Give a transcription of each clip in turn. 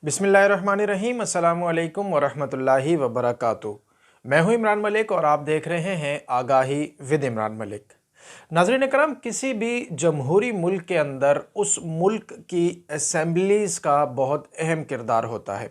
बिस्मिल्लाहिर्रहमानिर्रहीम अस्सलामु अलैकुम वरहमतुल्लाहि वबरकातुहू। मैं हूं इमरान मलिक और आप देख रहे हैं आगाही विद इमरान मलिक। नाज़रीन करम, किसी भी जमहूरी मुल्क के अंदर उस मुल्क की असम्बलीज़ का बहुत अहम किरदार होता है।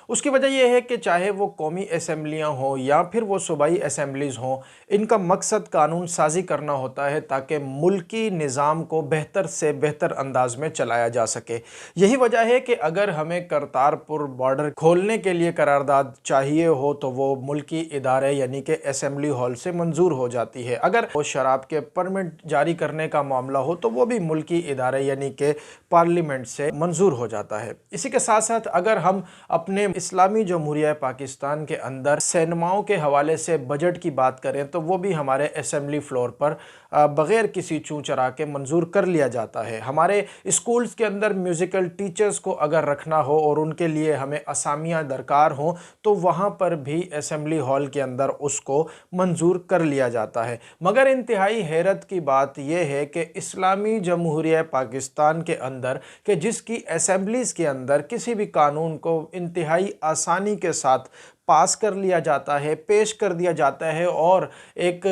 उसकी वजह यह है कि चाहे वो कौमी असम्बलियाँ हों या फिर वो सूबाई असम्बलीज़ हों, इनका मकसद कानून साज़ी करना होता है ताकि मुल्की निज़ाम को बेहतर से बेहतर अंदाज में चलाया जा सके। यही वजह है कि अगर हमें करतारपुर बॉर्डर खोलने के लिए करारदाद चाहिए हो तो वो मुल्की इदारे यानी कि असम्बली हॉल से मंजूर हो जाती है। अगर वो शराब के परमिट जारी करने का मामला हो तो वो भी मुल्की इदारे यानी कि पार्लियामेंट से मंजूर हो जाता है। इसी के साथ साथ अगर हम अपने इस्लामी जमहूरिया पाकिस्तान के अंदर सिनेमाओं के हवाले से बजट की बात करें तो वो भी हमारे असम्बली फ्लोर पर बग़ैर किसी चूँ चरा के मंजूर कर लिया जाता है। हमारे स्कूल्स के अंदर म्यूज़िकल टीचर्स को अगर रखना हो और उनके लिए हमें असामियाँ दरकार हों तो वहाँ पर भी असम्बली हॉल के अंदर उसको मंजूर कर लिया जाता है। मगर इंतहाई हैरत की बात यह है कि इस्लामी जमहूरिया पाकिस्तान के अंदर कि जिसकी असम्बलीज़ के अंदर किसी भी कानून को इंतहाई आसानी के साथ पास कर लिया जाता है, पेश कर दिया जाता है और एक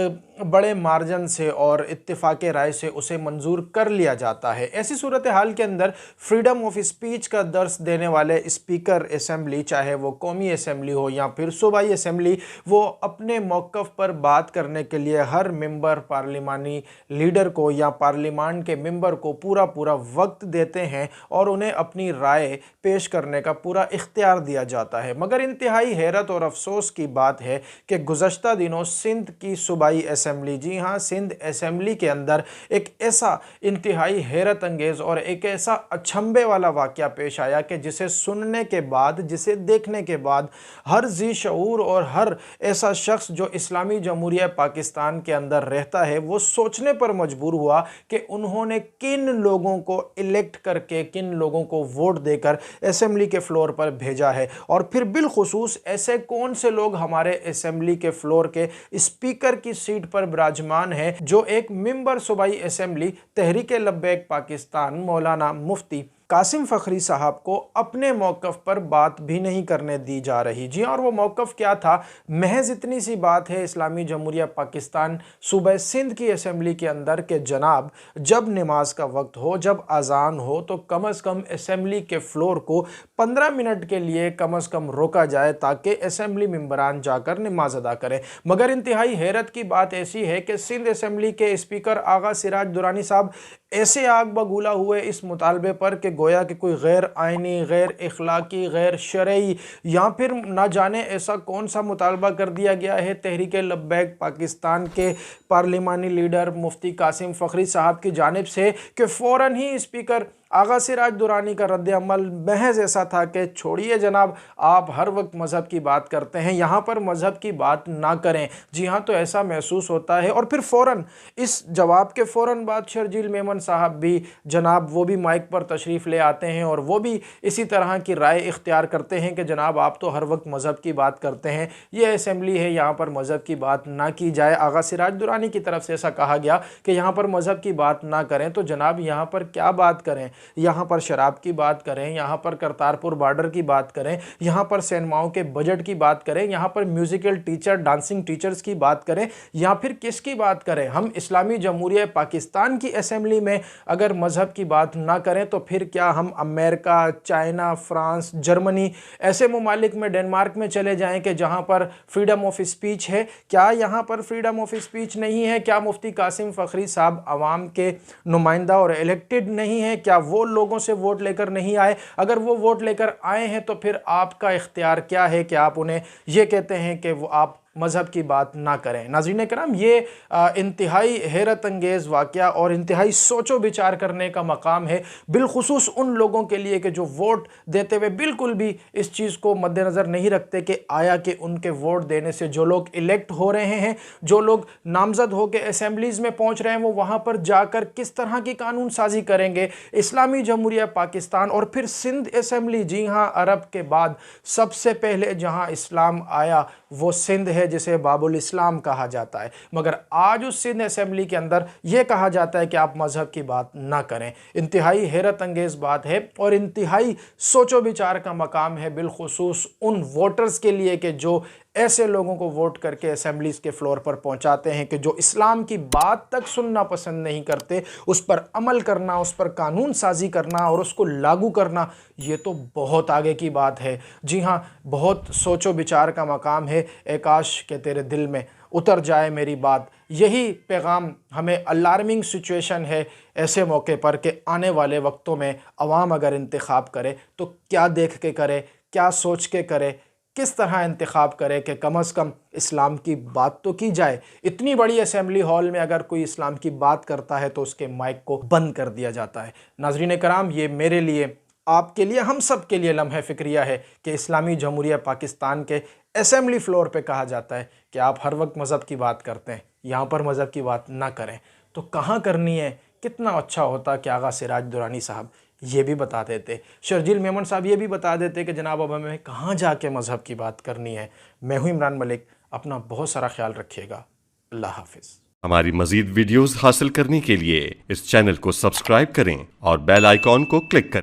बड़े मार्जिन से और इत्तेफाक राय से उसे मंजूर कर लिया जाता है। ऐसी सूरत हाल के अंदर फ्रीडम ऑफ स्पीच का दर्स देने वाले स्पीकर असम्बली, चाहे वो कौमी असम्बली हो या फिर सूबाई असम्बली, वो अपने मौक़िफ़ पर बात करने के लिए हर मेंबर पार्लिमानी लीडर को या पार्लिमान के मेंबर को पूरा वक्त देते हैं और उन्हें अपनी राय पेश करने का पूरा इख्तियार दिया जाता है। मगर इंतहाई हैरत और अफसोस की बात है कि गुज़श्ता दिनों सिंध की सूबाई असम्बली, जी हाँ, सिंध असम्बली के अंदर एक ऐसा इंतहाई हैरत अंगेज़ और एक ऐसा अचंभे वाला वाक़या पेश आया कि जिसे सुनने के बाद, जिसे देखने के बाद हर ज़ी शऊर और हर ऐसा शख्स जो इस्लामी जमहूरिया पाकिस्तान के अंदर रहता है वो सोचने पर मजबूर हुआ कि उन्होंने किन लोगों को इलेक्ट करके, किन लोगों को वोट देकर असम्बली के फ्लोर पर भेजा है और फिर बिलखुसूस ऐसे कौन से लोग हमारे असम्बली के फ्लोर के स्पीकर की सीट पर विराजमान हैं जो एक मेंबर सूबाई असम्बली तहरीक-ए-लब्बैक पाकिस्तान मौलाना मुफ्ती कासिम फ़खरी साहब को अपने मौक़िफ़ पर बात भी नहीं करने दी जा रही। जी और वो मौक़िफ़ क्या था? महज इतनी सी बात है इस्लामी जमहूरिया पाकिस्तान सूबे सिंध की असम्बली के अंदर के जनाब, जब नमाज का वक्त हो, जब अज़ान हो तो कम अज़ कम असम्बली के फ्लोर को 15 मिनट के लिए कम अज़ कम रोका जाए ताकि असम्बली मेंबरान जाकर नमाज अदा करें। मगर इंतहाई हैरत की बात ऐसी है कि सिंध असम्बली के स्पीकर आगा सिराज दुरानी साहब ऐसे आग बगूला हुए इस मुतालबे पर कि गोया कि कोई गैर आइनी, गैर इखलाकी, गैर शरई या फिर ना जाने ऐसा कौन सा मुतालबा कर दिया गया है तहरीक-ए-लब्बैक पाकिस्तान के पार्लिमानी लीडर मुफ्ती कासिम फ़खरी साहब की जानिब से कि फ़ौरन ही स्पीकर आगा सिराज दुरानी का रद्द-ए-अमल महज ऐसा था कि छोड़िए जनाब, आप हर वक्त मज़हब की बात करते हैं, यहाँ पर मज़हब की बात ना करें। जी हाँ, तो ऐसा महसूस होता है। और फिर फ़ौरन इस जवाब के फ़ौरन बाद शर्जील मेमन साहब भी जनाब वो भी माइक पर तशरीफ़ ले आते हैं और वो भी इसी तरह की राय इख्तियार करते हैं कि जनाब आप तो हर वक्त मज़हब की बात करते हैं, ये असम्बली है, यहाँ पर मज़हब की बात ना की जाए। आगा सिराज दुरानी की तरफ से ऐसा कहा गया कि यहाँ पर मज़हब की बात ना करें, तो जनाब यहाँ पर क्या बात करें? यहाँ पर शराब की बात करें, यहाँ पर करतारपुर बॉर्डर की बात करें, यहाँ पर सिनेमाओं के बजट की बात करें, यहाँ पर म्यूज़िकल टीचर, डांसिंग टीचर्स की बात करें या फिर किसकी बात करें? हम इस्लामी जमहूरिया पाकिस्तान की असम्बली में अगर मज़हब की बात ना करें तो फिर क्या हम अमेरिका, चाइना, फ्रांस, जर्मनी ऐसे ममालिक में, डेनमार्क में चले जाएँ कि जहाँ पर फ्रीडम ऑफ स्पीच है? क्या यहाँ पर फ्रीडम ऑफ स्पीच नहीं है? क्या मुफ्ती कासिम फ़खरी साहब आवाम के नुमाइंदा और इलेक्टेड नहीं है? क्या वो लोगों से वोट लेकर नहीं आए? अगर वो वोट लेकर आए हैं तो फिर आपका इख्तियार क्या है कि आप उन्हें ये कहते हैं कि वो आप मज़हब की बात ना करें? नाज़रीन कराम, ये इंतहाई हैरत अंगेज़ वाक़या और इंतहाई सोचो विचार करने का मकाम है, बिलखुसूस उन लोगों के लिए कि जो वोट देते हुए बिल्कुल भी इस चीज़ को मद्देनज़र नहीं रखते कि आया कि उनके वोट देने से जो लोग इलेक्ट हो रहे हैं, जो लोग नामज़द होकर असम्बलीज़ में पहुँच रहे हैं, वो वहाँ पर जाकर किस तरह की कानून साजी करेंगे। इस्लामी जमहूरिया पाकिस्तान और फिर सिंध असम्बली, जी हाँ, अरब के बाद सबसे पहले जहाँ इस्लाम आया वो सिंध है, है जिसे बाबुल इस्लाम कहा जाता है, मगर आज उस सिंध असेंबली के अंदर यह कहा जाता है कि आप मज़हब की बात ना करें। इंतहाई हैरत अंगेज़ बात है और इंतहाई सोचो विचार का मकाम है, बिलखुसूस उन वोटर्स के लिए कि जो ऐसे लोगों को वोट करके असेंबलीज़ के फ्लोर पर पहुंचाते हैं कि जो इस्लाम की बात तक सुनना पसंद नहीं करते, उस पर अमल करना, उस पर कानून साजी करना और उसको लागू करना, ये तो बहुत आगे की बात है। जी हाँ, बहुत सोचो विचार का मकाम है। ए काश के तेरे दिल में उतर जाए मेरी बात, यही पैगाम हमें अलार्मिंग सिचुएशन है ऐसे मौके पर कि आने वाले वक्तों में अवाम अगर इंतखाब करे तो क्या देख के करे, क्या सोच के करे, किस तरह इंतखाब करे कि कम अज़ कम इस्लाम की बात तो की जाए। इतनी बड़ी असेंबली हॉल में अगर कोई इस्लाम की बात करता है तो उसके माइक को बंद कर दिया जाता है। नाज़रीन कराम, ये मेरे लिए, आपके लिए, हम सब के लिए लम्हे फ़िक्रिया है कि इस्लामी जमहूरिया पाकिस्तान के असेंबली फ्लोर पे कहा जाता है कि आप हर वक्त मज़हब की बात करते हैं, यहाँ पर मज़हब की बात ना करें। तो कहाँ करनी है? कितना अच्छा होता कि आगा सिराज दुरानी साहब ये भी बता देते, शर्जील मेमन साहब ये भी बता देते कि जनाब अब हमें कहाँ जाके मज़हब की बात करनी है। मैं हूँ इमरान मलिक, अपना बहुत सारा ख्याल रखिएगा। अल्लाह हाफिज़। हमारी मज़ीद वीडियोज़ हासिल करने के लिए इस चैनल को सब्सक्राइब करें और बेल आइकॉन को क्लिक करें।